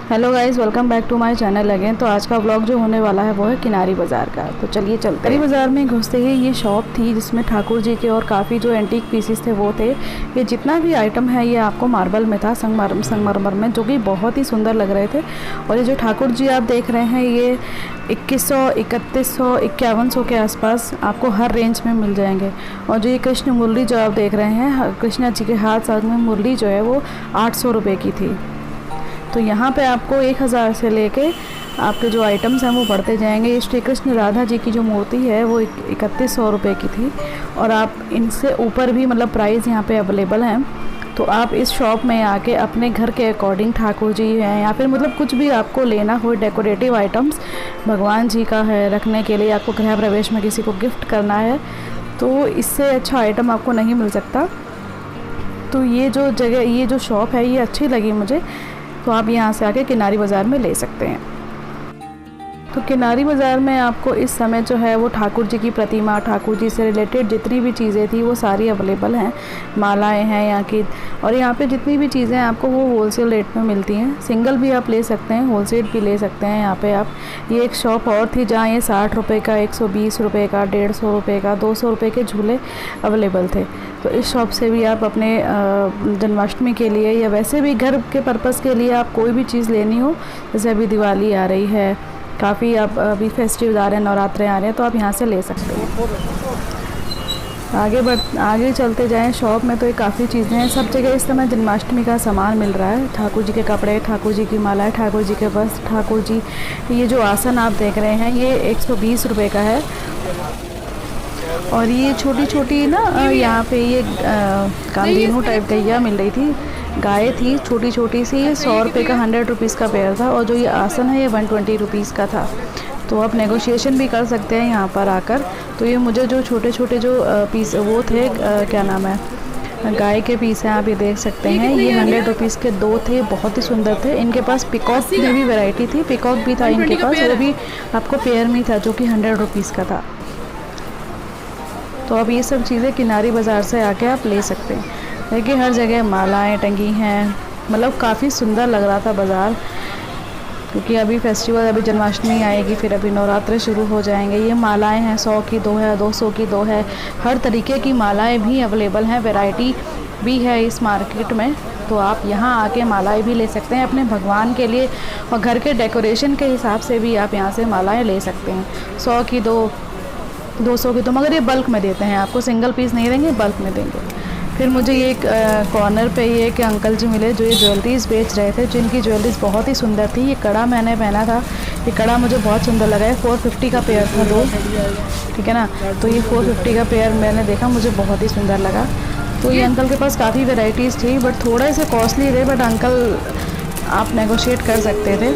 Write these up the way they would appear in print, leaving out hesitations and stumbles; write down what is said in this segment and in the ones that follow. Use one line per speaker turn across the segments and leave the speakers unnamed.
Hello guys, welcome back to my channel again. तो आज का व्लॉग जो होने वाला है वो है किनारी बाज़ार का। तो चलिए चलते हैं। किनारी बाज़ार में घुसते ही ये शॉप थी जिसमें ठाकुर जी के और काफ़ी जो एंटीक पीसेस थे वो थे। ये जितना भी आइटम है ये आपको मार्बल में था, संगमरमर में, जो कि बहुत ही सुंदर लग रहे थे। और ये जो ठाकुर जी आप देख रहे हैं ये 2100, 3100, 5100 के आसपास आपको हर रेंज में मिल जाएंगे। और जो ये कृष्ण मुरली जो आप देख रहे हैं, कृष्णा जी के हाथ साथ में मुरली जो है वो 800 रुपये की थी। तो यहाँ पे आपको 1000 से लेके आपके जो आइटम्स हैं वो बढ़ते जाएंगे। ये श्री कृष्ण राधा जी की जो मूर्ति है वो 3100 रुपये की थी। और आप इनसे ऊपर भी मतलब प्राइस यहाँ पे अवेलेबल हैं। तो आप इस शॉप में आके अपने घर के अकॉर्डिंग ठाकुर जी हैं या फिर मतलब कुछ भी आपको लेना हो, डेकोरेटिव आइटम्स भगवान जी का है रखने के लिए, आपको गृह प्रवेश में किसी को गिफ्ट करना है, तो इससे अच्छा आइटम आपको नहीं मिल सकता। तो ये जो जगह, ये जो शॉप है ये अच्छी लगी मुझे। तो आप यहाँ से आके किनारी बाज़ार में ले सकते हैं। तो किनारी बाज़ार में आपको इस समय जो है वो ठाकुर जी की प्रतिमा, ठाकुर जी से रिलेटेड जितनी भी चीज़ें थी वो सारी अवेलेबल हैं। मालाएं हैं यहाँ की, और यहाँ पे जितनी भी चीज़ें आपको वो होलसेल रेट में मिलती हैं। सिंगल भी आप ले सकते हैं, होलसेल भी ले सकते हैं यहाँ पे आप। ये एक शॉप और थी जहाँ ये 60 रुपये का, 120 रुपये का, 150 रुपये का, 200 रुपये के झूले अवेलेबल थे। तो इस शॉप से भी आप अपने जन्माष्टमी के लिए या वैसे भी घर के पर्पज़ के लिए आप कोई भी चीज़ लेनी हो, जैसे अभी दिवाली आ रही है, काफ़ी अब अभी फेस्टिवल आ रहे हैं, नवरात्रे आ रहे हैं, तो आप यहाँ से ले सकते हैं। आगे चलते जाएं शॉप में तो ये काफ़ी चीज़ें हैं। सब जगह इस समय जन्माष्टमी का सामान मिल रहा है। ठाकुर जी के कपड़े, ठाकुर जी की मालाएं, ठाकुर जी के वस्त्र, ठाकुर जी ये जो आसन आप देख रहे हैं ये 120 रुपये का है। और ये छोटी छोटी ना यहाँ पे ये कामधेनु टाइप गैया मिल रही थी, गाय थी छोटी छोटी सी। ये 100 रुपये का, 100 रुपीज़ का पेयर था। और जो ये आसन है ये 120 रुपीज़ का था। तो आप नेगोशिएशन भी कर सकते हैं यहाँ पर आकर। तो ये मुझे जो छोटे छोटे जो पीस वो थे, क्या नाम है, गाय के पीस हैं, आप ये देख सकते हैं। ये 100 रुपीज़ के 2 थे, बहुत ही सुंदर थे। इनके पास पिकॉक में भी वैरायटी थी, पिकॉक भी था इनके पास, वो भी आपको पेयर में था जो कि 100 रुपीज़ का था। तो अब ये सब चीज़ें किनारी बाज़ार से आके आप ले सकते हैं। देखिए हर जगह मालाएं टंगी हैं, मतलब काफ़ी सुंदर लग रहा था बाज़ार। क्योंकि अभी फेस्टिवल, अभी जन्माष्टमी आएगी, फिर अभी नवरात्रे शुरू हो जाएंगे। ये मालाएं हैं, 100 की 2 है, 200 की 2 है, हर तरीके की मालाएं भी अवेलेबल हैं। वैरायटी भी है इस मार्केट में। तो आप यहाँ आके मालाएं भी ले सकते हैं अपने भगवान के लिए, और घर के डेकोरेशन के हिसाब से भी आप यहाँ से मालाएँ ले सकते हैं। 100 की 2, 200 की 2, मगर ये बल्क में देते हैं आपको, सिंगल पीस नहीं देंगे, बल्क में देंगे। फिर मुझे ये कॉर्नर पे ये एक अंकल जी मिले जो ये ज्वेलरीज़ बेच रहे थे, जिनकी ज्वेलरीज़ बहुत ही सुंदर थी। ये कड़ा मैंने पहना था, ये कड़ा मुझे बहुत सुंदर लगा है। 450 का पेयर था 2, ठीक है ना। तो ये 450 का पेयर मैंने देखा, मुझे बहुत ही सुंदर लगा। तो ये अंकल के पास काफ़ी वेराइटीज़ थी, बट थोड़े से कॉस्टली थे, बट अंकल आप नेगोशिएट कर सकते थे।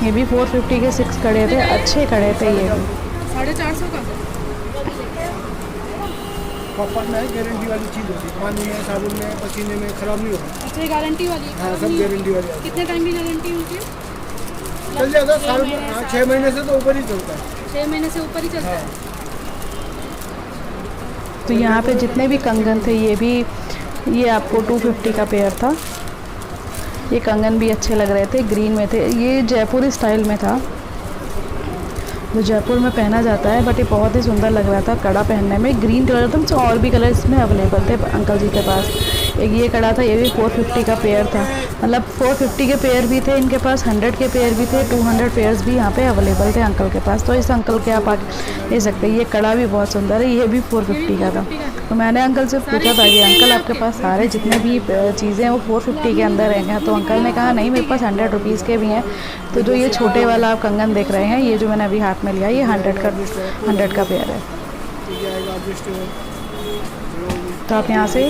ये भी 450 के 6 कड़े थे, अच्छे कड़े थे। ये भी
450 का कॉपर में गारंटी वाली चीज़ होती है, पानी में, साबुन में, पसीने में खराब नहीं होता।
अच्छा, गारंटी वाली?
हाँ, सब गारंटी वाली।
कितने टाइम की गारंटी होती है?
चल जाता साल में, 6 महीने से तो ऊपर ही चलता है।
6 महीने से ऊपर ही चलता है।
तो यहाँ पे जितने भी कंगन थे ये आपको 250 का पेयर था। ये कंगन भी अच्छे लग रहे थे, ग्रीन में थे। ये जयपुर स्टाइल में था, जो जयपुर में पहना जाता है, बट ये बहुत ही सुंदर लग रहा था कड़ा पहनने में। ग्रीन कलर था, तो और भी कलर इसमें अवेलेबल थे अंकल जी के पास। एक ये कड़ा था, ये भी 450 का पेयर था। मतलब 450 के पेयर भी थे इनके पास, 100 के पेयर भी थे, 200 पेयर्स भी यहाँ पे अवेलेबल थे अंकल के पास। तो इस अंकल के आप आके ले सकते हैं। ये कड़ा भी बहुत सुंदर है, ये भी 450 का था। तो मैंने अंकल से पूछा था कि अंकल आपके पास सारे जितने भी चीज़ें हैं वो 450 के अंदर रहेंगे? तो अंकल ने कहा नहीं, मेरे पास 100 रुपीज़ के भी हैं। तो जो ये छोटे वाला आप कंगन देख रहे हैं, ये जो मैंने अभी हाथ में लिया, ये 100 का पेयर है। तो आप यहाँ से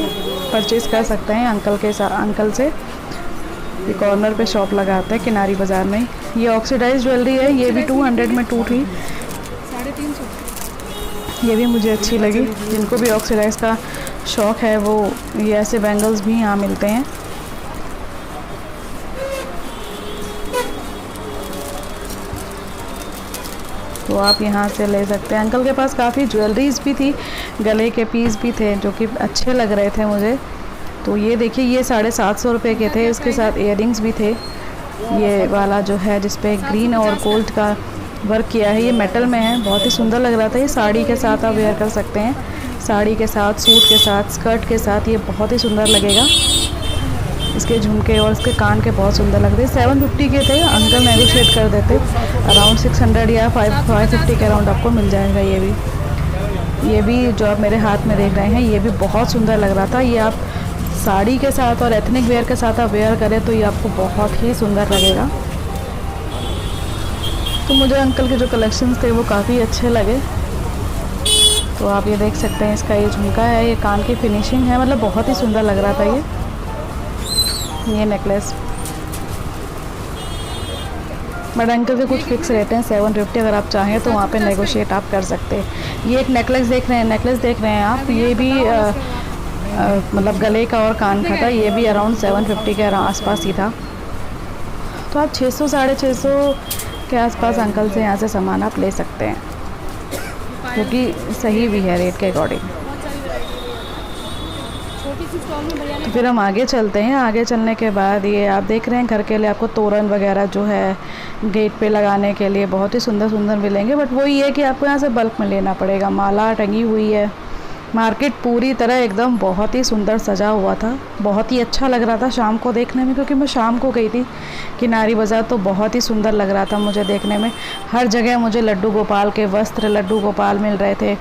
परचेज़ कर सकते हैं अंकल से। ये कॉर्नर पे शॉप लगाते हैं किनारी बाज़ार में। ये ऑक्सीडाइज ज्वेलरी है, ये भी 200 में 2 थी,
350।
ये भी मुझे अच्छी लगी। जिनको भी ऑक्सीडाइज का शौक़ है वो ये ऐसे बैंगल्स भी यहाँ मिलते हैं। तो आप यहाँ से ले सकते हैं। अंकल के पास काफ़ी ज्वेलरीज भी थी, गले के पीस भी थे जो कि अच्छे लग रहे थे मुझे। तो ये देखिए, ये 750 रुपये के थे, इसके साथ इयररिंग्स भी थे। ये वाला जो है जिस पे ग्रीन और गोल्ड का वर्क किया है, ये मेटल में है, बहुत ही सुंदर लग रहा था। ये साड़ी के साथ आप वेयर कर सकते हैं, साड़ी के साथ, सूट के साथ, स्कर्ट के साथ, ये बहुत ही सुंदर लगेगा। इसके झुमके और इसके कान के बहुत सुंदर लग रहे हैं। 750 के थे, अंकल नेगोशिएट कर देते, अराउंड 600 या 550 के अराउंड आपको मिल जाएगा। ये भी जो आप मेरे हाथ में देख रहे हैं, ये भी बहुत सुंदर लग रहा था। ये आप साड़ी के साथ और एथनिक वेयर के साथ आप वेयर करें तो ये आपको बहुत ही सुंदर लगेगा। तो मुझे अंकल के जो कलेक्शंस थे वो काफ़ी अच्छे लगे। तो आप ये देख सकते हैं, इसका ये झुमका है, ये कान की फिनिशिंग है, मतलब बहुत ही सुंदर लग रहा था ये नेकलेस। बट अंकल के कुछ फिक्स रेट हैं 750, अगर आप चाहें तो वहाँ पे नेगोशिएट आप कर सकते हैं। ये एक नेकलेस देख रहे हैं आप, ये भी मतलब गले का और कान का था, ये भी अराउंड 750 के आसपास ही था। तो आप 600 650 के आसपास अंकल से यहाँ से सामान आप ले सकते हैं, क्योंकि सही भी है रेट के अकॉर्डिंग। तो फिर हम आगे चलते हैं। आगे चलने के बाद ये आप देख रहे हैं, घर के लिए आपको तोरण वगैरह जो है गेट पे लगाने के लिए बहुत ही सुंदर सुंदर मिलेंगे। बट वही है कि आपको यहाँ से बल्क में लेना पड़ेगा। माला टंगी हुई है, मार्केट पूरी तरह एकदम बहुत ही सुंदर सजा हुआ था, बहुत ही अच्छा लग रहा था शाम को देखने में, क्योंकि मैं शाम को गई थी किनारी बाज़ार, तो बहुत ही सुंदर लग रहा था मुझे देखने में। हर जगह मुझे लड्डू गोपाल के वस्त्र, लड्डू गोपाल मिल रहे थे।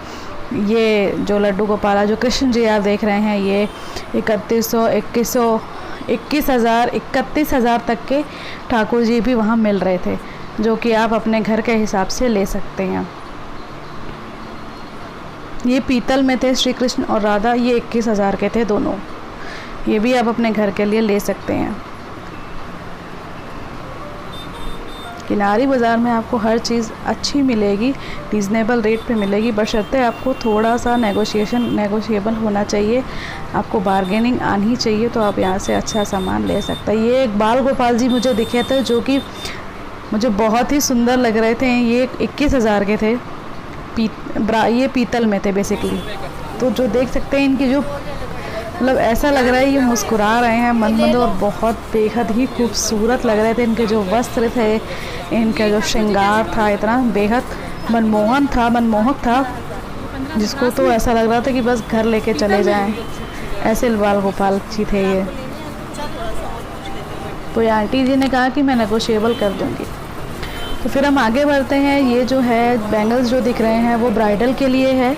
ये जो लड्डू गोपाल, जो कृष्ण जी आप देख रहे हैं, ये 3100 31,000 तक के ठाकुर जी भी वहाँ मिल रहे थे, जो कि आप अपने घर के हिसाब से ले सकते हैं। ये पीतल में थे श्री कृष्ण और राधा, ये 21,000 के थे दोनों। ये भी आप अपने घर के लिए ले सकते हैं। किनारी बाज़ार में आपको हर चीज़ अच्छी मिलेगी, रीज़नेबल रेट पे मिलेगी, बशर्ते आपको थोड़ा सा नेगोशिएबल होना चाहिए, आपको बार्गेनिंग आनी चाहिए, तो आप यहाँ से अच्छा सामान ले सकते हैं। ये एक बाल गोपाल जी मुझे दिखे थे, जो कि मुझे बहुत ही सुंदर लग रहे थे। ये 21,000 के थे, ये पीतल में थे बेसिकली। तो जो देख सकते हैं, इनकी जो मतलब ऐसा लग रहा है ये मुस्कुरा रहे हैं मंद और बहुत बेहद ही खूबसूरत लग रहे थे। इनके जो वस्त्र थे, इनका जो श्रृंगार था, इतना बेहद मनमोहक था, जिसको तो ऐसा लग रहा था कि बस घर लेके चले जाएं। ऐसे बाल गोपाल जी थे ये। तो ये आंटी जी ने कहा कि मैं नेगोशिएबल कर दूंगी। तो फिर हम आगे बढ़ते हैं। ये जो है बैंगल्स जो दिख रहे हैं वो ब्राइडल के लिए है,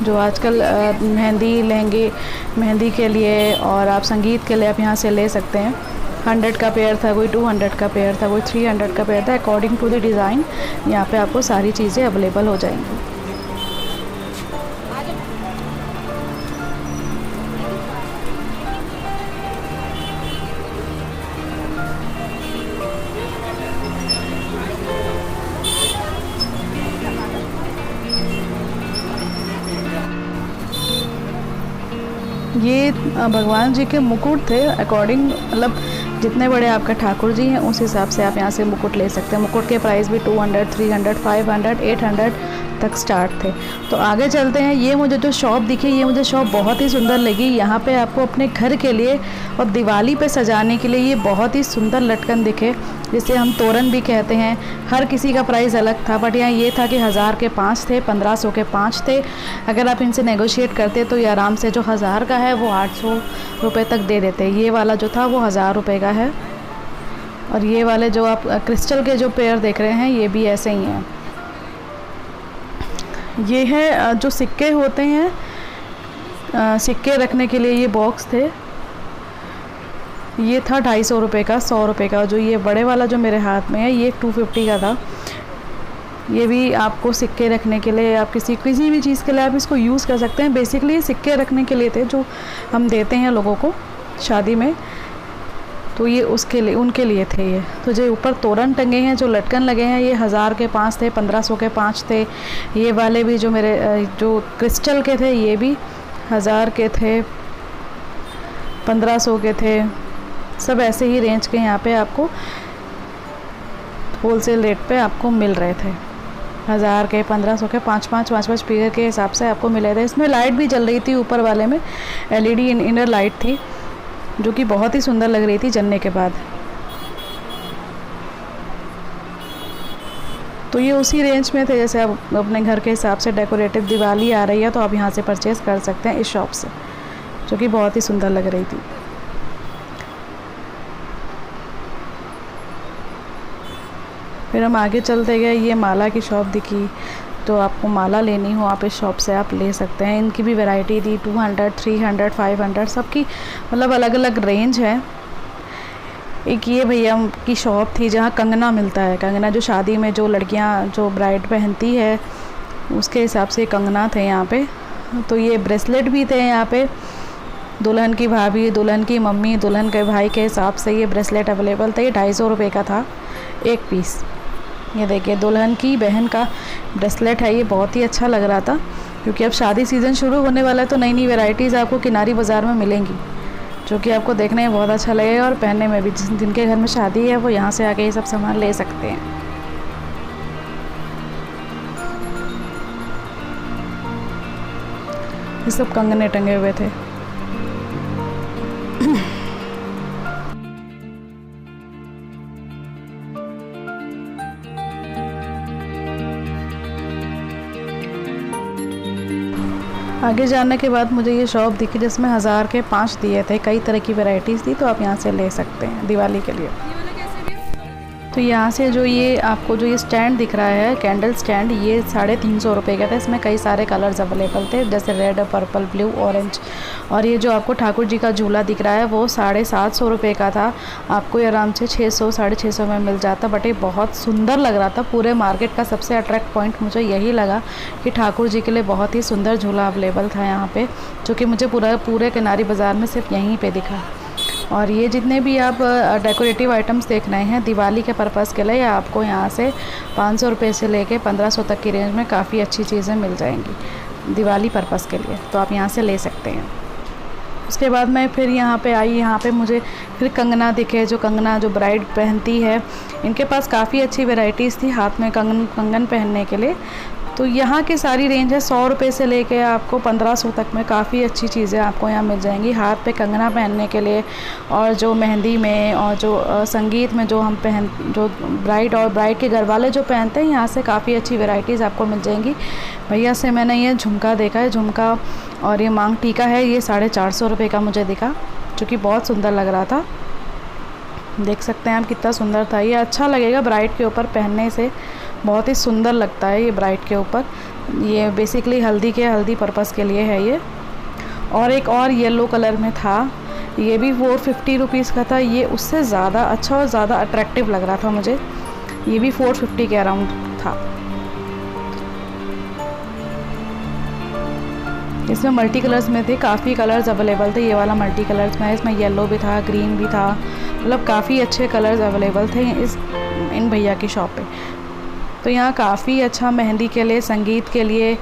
जो आजकल मेहंदी के लिए और आप संगीत के लिए आप यहाँ से ले सकते हैं। 100 का पेयर था, कोई 200 का पेयर था, कोई 300 का पेयर था। अकॉर्डिंग टू द डिज़ाइन यहाँ पे आपको सारी चीज़ें अवेलेबल हो जाएंगी। ये भगवान जी के मुकुट थे, अकॉर्डिंग मतलब जितने बड़े आपका ठाकुर जी हैं उस हिसाब से आप यहाँ से मुकुट ले सकते हैं। मुकुट के प्राइस भी 200, 300, 500, 800 तक स्टार्ट थे। तो आगे चलते हैं। ये मुझे जो शॉप दिखी, ये मुझे शॉप बहुत ही सुंदर लगी। यहाँ पे आपको अपने घर के लिए और दिवाली पे सजाने के लिए ये बहुत ही सुंदर लटकन दिखे, जिसे हम तोरण भी कहते हैं। हर किसी का प्राइस अलग था, बट यहाँ ये था कि 1000 के 5 थे, 1500 के 5 थे। अगर आप इनसे नेगोशिएट करते तो ये आराम से जो 1000 का है वो 800 रुपये तक दे देते। ये वाला जो था वो 1000 रुपये का है। और ये वाले जो आप क्रिस्टल के जो पेयर देख रहे हैं, ये भी ऐसे ही हैं। ये है जो सिक्के होते हैं, सिक्के रखने के लिए ये बॉक्स थे। ये था 250 रुपये का, 100 रुपये का। जो ये बड़े वाला जो मेरे हाथ में है, ये 250 का था। ये भी आपको सिक्के रखने के लिए, आप किसी भी चीज़ के लिए आप इसको यूज़ कर सकते हैं। बेसिकली ये सिक्के रखने के लिए थे, जो हम देते हैं लोगों को शादी में, तो ये उनके लिए थे ये। तो जो ऊपर तोरण टंगे हैं, जो लटकन लगे हैं, ये 1000 के 5 थे, 1500 के 5 थे। ये वाले भी जो मेरे जो क्रिस्टल के थे, ये भी 1000 के थे, 1500 के थे। सब ऐसे ही रेंज के यहाँ पे आपको होलसेल रेट पे आपको मिल रहे थे। 1000 के, 1500 के, 5-5 पीयर के हिसाब से आपको मिले थे। इसमें लाइट भी जल रही थी, ऊपर वाले में LED इनर लाइट थी, जो कि बहुत ही सुंदर लग रही थी जलने के बाद। तो ये उसी रेंज में थे, जैसे आप अपने घर के हिसाब से डेकोरेटिव दिवाली आ रही है तो आप यहाँ से परचेज़ कर सकते हैं इस शॉप से, जो कि बहुत ही सुंदर लग रही थी। फिर हम आगे चलते गए, ये माला की शॉप दिखी, तो आपको माला लेनी हो आप इस शॉप से आप ले सकते हैं। इनकी भी वैरायटी थी, 200, 300, 500 सबकी मतलब अलग अलग रेंज है। एक ये भैया की शॉप थी जहाँ कंगना मिलता है, कंगना जो शादी में जो लड़कियाँ जो ब्राइड पहनती है उसके हिसाब से कंगना थे यहाँ पे। तो ये ब्रेसलेट भी थे यहाँ पे, दुल्हन की भाभी, दुल्हन की मम्मी, दुल्हन के भाई के हिसाब से ये ब्रेसलेट अवेलेबल था। ये 250 रुपये का था एक पीस। ये देखिए दुल्हन की बहन का ब्रेसलेट है, ये बहुत ही अच्छा लग रहा था क्योंकि अब शादी सीज़न शुरू होने वाला है तो नई नई वैरायटीज़ आपको किनारी बाज़ार में मिलेंगी, जो कि आपको देखने में बहुत अच्छा लगेगा और पहनने में भी। जिनके घर में शादी है वो यहाँ से आके ये सब सामान ले सकते हैं। ये सब कंगने टंगे हुए थे। आगे जाने के बाद मुझे ये शॉप दिखी जिसमें 1000 के 5 दिए थे, कई तरह की वैरायटीज़ थी, तो आप यहाँ से ले सकते हैं दिवाली के लिए।
ये वाला कैसे भैया?
तो यहाँ से जो ये आपको जो ये स्टैंड दिख रहा है, कैंडल स्टैंड, ये 350 रुपये का था। इसमें कई सारे कलर्स अवेलेबल थे जैसे रेड, पर्पल, ब्लू, ऑरेंज। और ये जो आपको ठाकुर जी का झूला दिख रहा है वो 750 रुपये का था। आपको ये आराम से 600, 650 में मिल जाता, बट ये बहुत सुंदर लग रहा था। पूरे मार्केट का सबसे अट्रैक्ट पॉइंट मुझे यही लगा कि ठाकुर जी के लिए बहुत ही सुंदर झूला अवेलेबल था यहाँ पे, जो कि मुझे पूरे किनारी बाज़ार में सिर्फ यहीं पे दिखा। और ये जितने भी आप डेकोरेटिव आइटम्स देख रहे हैं दिवाली के पर्पज़ के लिए, आपको यहाँ से 500 रुपये से लेके 1500 तक की रेंज में काफ़ी अच्छी चीज़ें मिल जाएंगी दिवाली पर्पज़ के लिए, तो आप यहाँ से ले सकते हैं। उसके बाद मैं फिर यहाँ पे आई, यहाँ पे मुझे फिर कंगना दिखे, जो कंगना जो ब्राइड पहनती है। इनके पास काफ़ी अच्छी वैरायटीज़ थी हाथ में कंगन पहनने के लिए। तो यहाँ की सारी रेंज है 100 रुपये से लेके आपको 1500 तक में काफ़ी अच्छी चीज़ें आपको यहाँ मिल जाएंगी हाथ पे कंगना पहनने के लिए। और जो मेहंदी में और जो संगीत में जो जो ब्राइड और ब्राइड के घर वाले जो पहनते हैं, यहाँ से काफ़ी अच्छी वैरायटीज़ आपको मिल जाएंगी। भैया से मैंने ये झुमका देखा है, झुमका और ये मांग टीका है, ये 450 रुपये का मुझे दिखा, जो कि बहुत सुंदर लग रहा था। देख सकते हैं आप कितना सुंदर था। ये अच्छा लगेगा ब्राइड के ऊपर पहनने से, बहुत ही सुंदर लगता है ये ब्राइड के ऊपर। ये बेसिकली हल्दी पर्पज़ के लिए है ये। और एक और येलो कलर में था, ये भी 450 रुपीज़ का था। ये उससे ज़्यादा अच्छा और ज़्यादा अट्रैक्टिव लग रहा था मुझे। ये भी 450 के अराउंड था। इसमें मल्टी कलर्स में थे, काफ़ी कलर्स अवेलेबल थे। ये वाला मल्टी कलर्स में है, इसमें येलो भी था, ग्रीन भी था, मतलब काफ़ी अच्छे कलर्स अवेलेबल थे इन भैया की शॉप पे। तो यहाँ काफ़ी अच्छा मेहंदी के लिए, संगीत के लिए,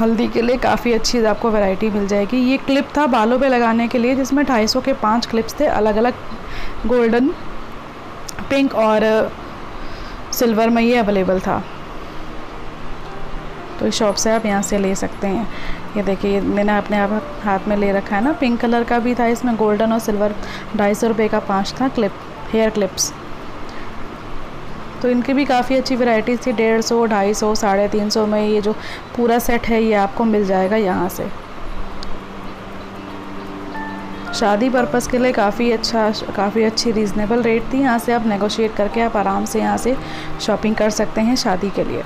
हल्दी के लिए काफ़ी अच्छी आपको वैरायटी मिल जाएगी। ये क्लिप था बालों पे लगाने के लिए, जिसमें 250 के 5 क्लिप्स थे, अलग अलग गोल्डन, पिंक और सिल्वर में ये अवेलेबल था। तो इस शॉप से आप यहाँ से ले सकते हैं। ये देखिए मैंने अपने आप हाथ में ले रखा है ना, पिंक कलर का भी था, इसमें गोल्डन और सिल्वर 250 रुपये का 5 था क्लिप, हेयर क्लिप्स। तो इनकी भी काफ़ी अच्छी वैरायटीज़ थी, 150, 250, 350 में ये जो पूरा सेट है ये आपको मिल जाएगा यहाँ से। शादी पर्पज़ के लिए काफ़ी अच्छी रीज़नेबल रेट थी। यहाँ से आप नेगोशिएट करके आप आराम से यहाँ से शॉपिंग कर सकते हैं शादी के लिए।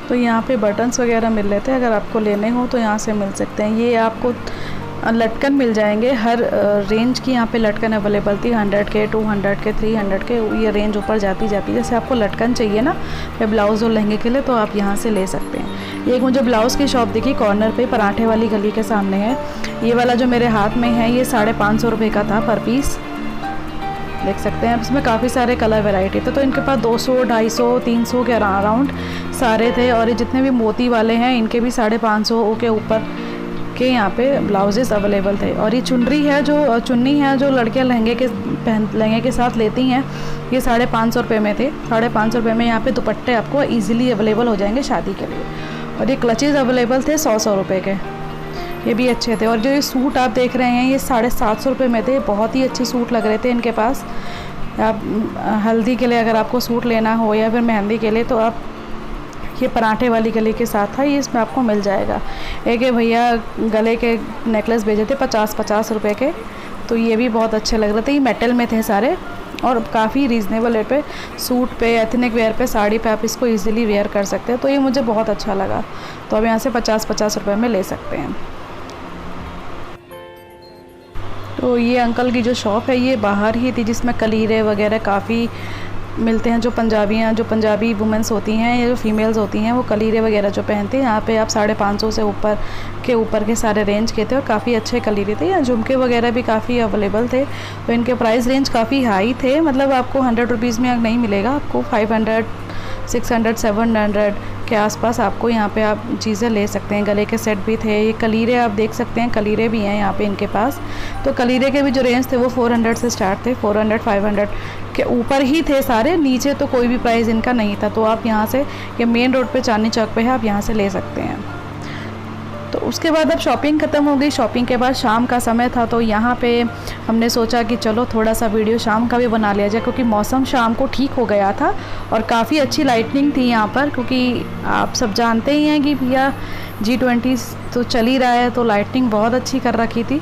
तो यहाँ पे बटन्स वगैरह मिल रहे थे, अगर आपको लेने हो तो यहाँ से मिल सकते हैं। ये आपको लटकन मिल जाएंगे, हर रेंज की यहाँ पे लटकन अवेलेबल थी, 100 के, 200 के, 300 के, ये रेंज ऊपर जाती जैसे आपको लटकन चाहिए ना पे ब्लाउज़ और लहंगे के लिए, तो आप यहाँ से ले सकते हैं। एक मुझे ब्लाउज़ की शॉप दिखी कॉर्नर पे, पराठे वाली गली के सामने है। ये वाला जो मेरे हाथ में है ये 550 रुपये का था पर पीस, देख सकते हैं। इसमें काफ़ी सारे कलर वैरायटी थे, तो इनके पास 200, 250, 300 के अराउंड सारे थे। और ये जितने भी मोती वाले हैं इनके भी 550 के ऊपर के यहाँ पे ब्लाउजेस अवेलेबल थे। और ये चुन्नी है जो लड़कियाँ लहंगे के साथ लेती हैं, ये 550 रुपये में थे। 550 रुपये में यहाँ पे दुपट्टे आपको ईजिली अवेलेबल हो जाएंगे शादी के लिए। और ये क्लचेज़ अवेलेबल थे 100 रुपये के, ये भी अच्छे थे। और जो ये सूट आप देख रहे हैं ये 750 रुपये में थे, बहुत ही अच्छे सूट लग रहे थे इनके पास। आप हल्दी के लिए अगर आपको सूट लेना हो या फिर मेहंदी के लिए, तो आप ये पराठे वाली गले के साथ था, ये इसमें आपको मिल जाएगा। एक ये भैया गले के नेकलेस भेजे थे 50 रुपये के, तो ये भी बहुत अच्छे लग रहे थे। ये मेटल में थे सारे और काफ़ी रीज़नेबल रेट पे, सूट पे, एथनिक वेयर पे, साड़ी पे आप इसको इजीली वेयर कर सकते हैं। तो ये मुझे बहुत अच्छा लगा, तो अब यहाँ से 50 रुपये में ले सकते हैं। तो ये अंकल की जो शॉप है ये बाहर ही थी, जिसमें कलीरे वगैरह काफ़ी मिलते हैं। जो पंजाबी वुमेंस होती हैं या जो फीमेल्स होती हैं वो कलीरे वगैरह जो पहनती हैं, यहाँ पे आप 550 से ऊपर के सारे रेंज के थे और काफ़ी अच्छे कलीरे थे। या झुमके वगैरह भी काफ़ी अवेलेबल थे, तो इनके प्राइस रेंज काफ़ी हाई थे। मतलब आपको 100 रुपीज़ में नहीं मिलेगा, आपको 500, 600, 700 के आसपास आपको यहाँ पे आप चीज़ें ले सकते हैं। गले के सेट भी थे, ये कलीरे आप देख सकते हैं, कलीरे भी हैं यहाँ पे इनके पास। तो कलीरे के भी जो रेंज थे वो 400 से स्टार्ट थे, 400, 500 के ऊपर ही थे सारे, नीचे तो कोई भी प्राइस इनका नहीं था। तो आप यहाँ से, ये मेन रोड पे चांदनी चौक पे है, आप यहाँ से ले सकते हैं। तो उसके बाद अब शॉपिंग ख़त्म हो गई। शॉपिंग के बाद शाम का समय था, तो यहाँ पे हमने सोचा कि चलो थोड़ा सा वीडियो शाम का भी बना लिया जाए, क्योंकि मौसम शाम को ठीक हो गया था और काफ़ी अच्छी लाइटनिंग थी यहाँ पर। क्योंकि आप सब जानते ही हैं कि भैया G20 तो चल ही रहा है, तो लाइटनिंग बहुत अच्छी कर रखी थी।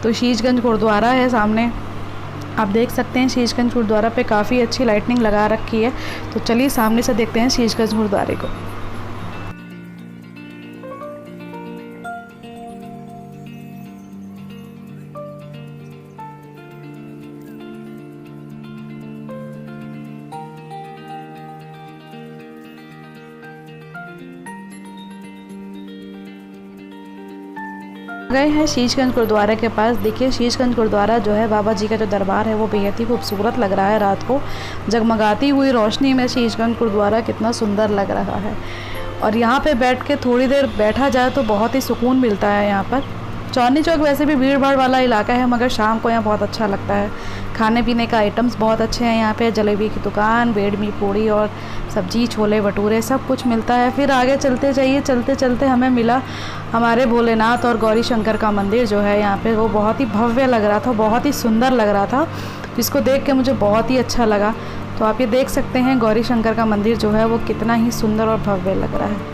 तो शीशगंज गुरुद्वारा है सामने, आप देख सकते हैं शीशगंज गुरुद्वारा पे काफ़ी अच्छी लाइटनिंग लगा रखी है। तो चलिए सामने से देखते हैं शीशगंज गुरुद्वारे को। गए हैं शीशगंज गुरुद्वारे के पास। देखिए शीशगंज गुरुद्वारा जो है, बाबा जी का जो दरबार है वो बेहद ही खूबसूरत लग रहा है। रात को जगमगाती हुई रोशनी में शीशगंज गुरुद्वारा कितना सुंदर लग रहा है। और यहाँ पे बैठ के थोड़ी देर बैठा जाए तो बहुत ही सुकून मिलता है यहाँ पर। चांदनी चौक वैसे भी भीड़ भाड़ वाला इलाका है, मगर शाम को यहाँ बहुत अच्छा लगता है। खाने पीने का आइटम्स बहुत अच्छे हैं यहाँ पे, जलेबी की दुकान, बेडमी पूड़ी और सब्जी, छोले भटूरे सब कुछ मिलता है। फिर आगे चलते जाइए, चलते चलते हमें मिला हमारे भोलेनाथ और गौरी शंकर का मंदिर जो है यहाँ पे, वो बहुत ही भव्य लग रहा था, बहुत ही सुंदर लग रहा था, जिसको देख के मुझे बहुत ही अच्छा लगा। तो आप ये देख सकते हैं गौरी शंकर का मंदिर जो है वो कितना ही सुंदर और भव्य लग रहा है।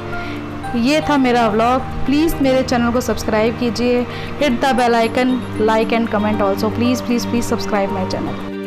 ये था मेरा व्लॉग। प्लीज़ मेरे चैनल को सब्सक्राइब कीजिए, hit the bell icon, like and comment also. Please subscribe my channel.